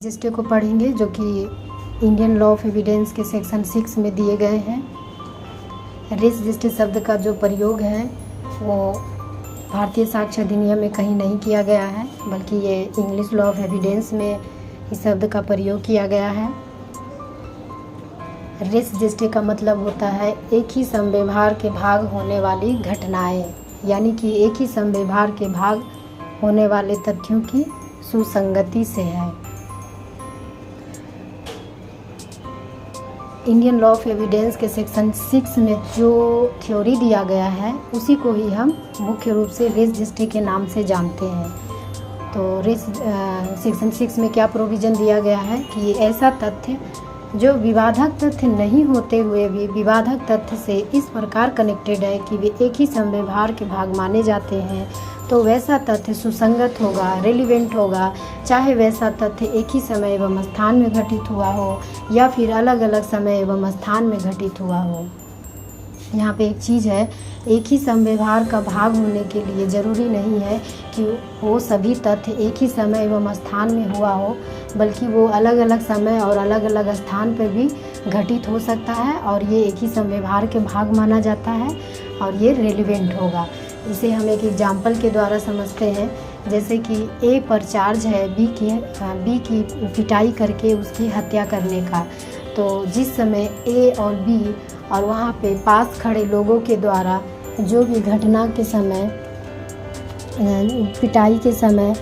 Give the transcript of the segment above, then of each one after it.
Register को पढ़ेंगे जो कि इंडियन लॉ ऑफ एविडेंस के सेक्शन 6 में दिए गए हैं। रेस रजिस्टर शब्द का जो प्रयोग है वो भारतीय साक्ष्य अधिनियम में कहीं नहीं किया गया है, बल्कि ये इंग्लिश लॉ ऑफ एविडेंस में इस शब्द का प्रयोग किया गया है। रेस रजिस्टर का मतलब होता है एक ही समव्यवहार के भाग होने वाली घटनाएं, यानी कि एक ही समव्यवहार के भाग होने वाले तथ्यों की सुसंगति से है। इंडियन लॉ ऑफ एविडेंस के सेक्शन 6 में जो थ्योरी दिया गया है उसी को ही हम मुख्य रूप से रेस रजिस्टर के नाम से जानते हैं। तो सेक्शन 6 में क्या प्रोविज़न दिया गया है कि ऐसा तथ्य जो विवादक तथ्य नहीं होते हुए भी विवादक तथ्य से इस प्रकार कनेक्टेड है कि वे एक ही समव्यवहार के भाग माने जाते हैं, तो वैसा तथ्य सुसंगत होगा, रेलिवेंट होगा, चाहे वैसा तथ्य एक ही समय एवं स्थान में घटित हुआ हो या फिर अलग अलग समय एवं स्थान में घटित हुआ हो। यहाँ पे एक चीज़ है, एक ही समव्यवहार का भाग होने के लिए ज़रूरी नहीं है कि वो सभी तथ्य एक ही समय एवं स्थान में हुआ हो, बल्कि वो अलग अलग समय और अलग अलग स्थान पर भी घटित हो सकता है और ये एक ही समव्यवहार के भाग माना जाता है और ये रेलिवेंट होगा। इसे हम एक एग्जाम्पल के द्वारा समझते हैं, जैसे कि ए पर चार्ज है बी की पिटाई करके उसकी हत्या करने का। तो जिस समय ए और बी और वहाँ पे पास खड़े लोगों के द्वारा जो भी घटना के समय पिटाई के समय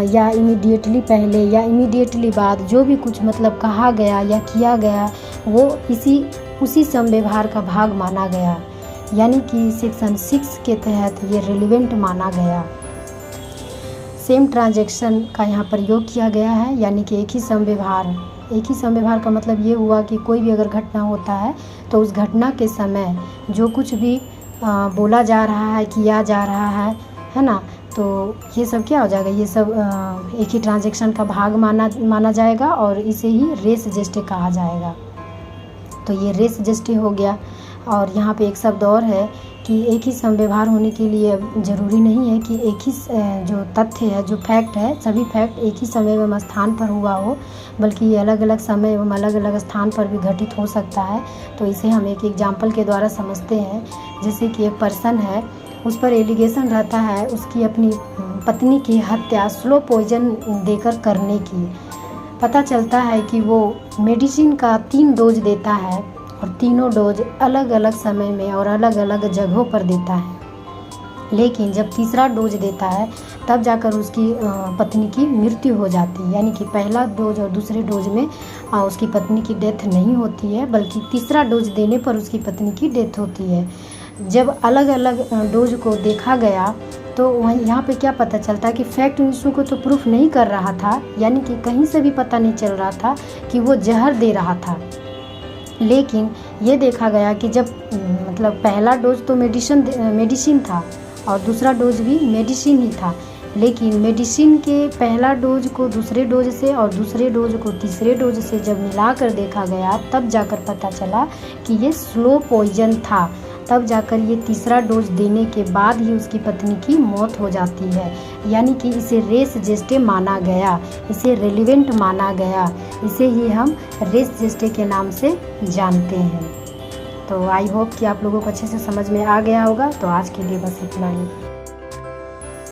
या इमीडिएटली पहले या इमीडिएटली बाद जो भी कुछ मतलब कहा गया या किया गया वो उसी समव्यवहार का भाग माना गया, यानी कि सेक्शन 6 के तहत ये रेलिवेंट माना गया। सेम ट्रांजैक्शन का यहाँ प्रयोग किया गया है, यानी कि एक ही समव्यवहार का मतलब ये हुआ कि कोई भी अगर घटना होता है तो उस घटना के समय जो कुछ भी बोला जा रहा है, किया जा रहा है ना, तो ये सब क्या हो जाएगा, ये सब एक ही ट्रांजैक्शन का भाग माना जाएगा और इसे ही रेस रजिस्टर कहा जाएगा। तो ये रेस रजिस्टर हो गया। और यहाँ पे एक शब्द और है कि एक ही समव्यवहार होने के लिए ज़रूरी नहीं है कि एक ही जो तथ्य है, जो फैक्ट है, सभी फैक्ट एक ही समय एवं स्थान पर हुआ हो, बल्कि ये अलग अलग समय एवं अलग अलग स्थान पर भी घटित हो सकता है। तो इसे हम एक एग्जाम्पल के द्वारा समझते हैं। जैसे कि एक पर्सन है, उस पर एलिगेशन रहता है उसकी अपनी पत्नी की हत्या स्लो पॉइजन देकर करने की। पता चलता है कि वो मेडिसिन का 3 डोज देता है और तीनों डोज अलग अलग समय में और अलग अलग जगहों पर देता है, लेकिन जब तीसरा डोज देता है तब जाकर उसकी पत्नी की मृत्यु हो जाती है। यानी कि पहला डोज और दूसरे डोज में उसकी पत्नी की डेथ नहीं होती है, बल्कि तीसरा डोज देने पर उसकी पत्नी की डेथ होती है। जब अलग अलग डोज को देखा गया तो यहाँ पे क्या पता चलता है कि फैक्ट इशू को तो प्रूफ नहीं कर रहा था, यानी कि कहीं से भी पता नहीं चल रहा था कि वो जहर दे रहा था, लेकिन ये देखा गया कि जब मतलब पहला डोज तो मेडिसिन था और दूसरा डोज भी मेडिसिन ही था, लेकिन मेडिसिन के पहला डोज को दूसरे डोज से और दूसरे डोज को तीसरे डोज से जब मिलाकर देखा गया तब जाकर पता चला कि ये स्लो पॉइजन था। तब जाकर ये तीसरा डोज देने के बाद ही उसकी पत्नी की मौत हो जाती है, यानी कि इसे रेस रजिस्टर माना गया, इसे रेलिवेंट माना गया, इसे ही हम रेस रजिस्टर के नाम से जानते हैं। तो आई होप कि आप लोगों को अच्छे से समझ में आ गया होगा। तो आज के लिए बस इतना ही।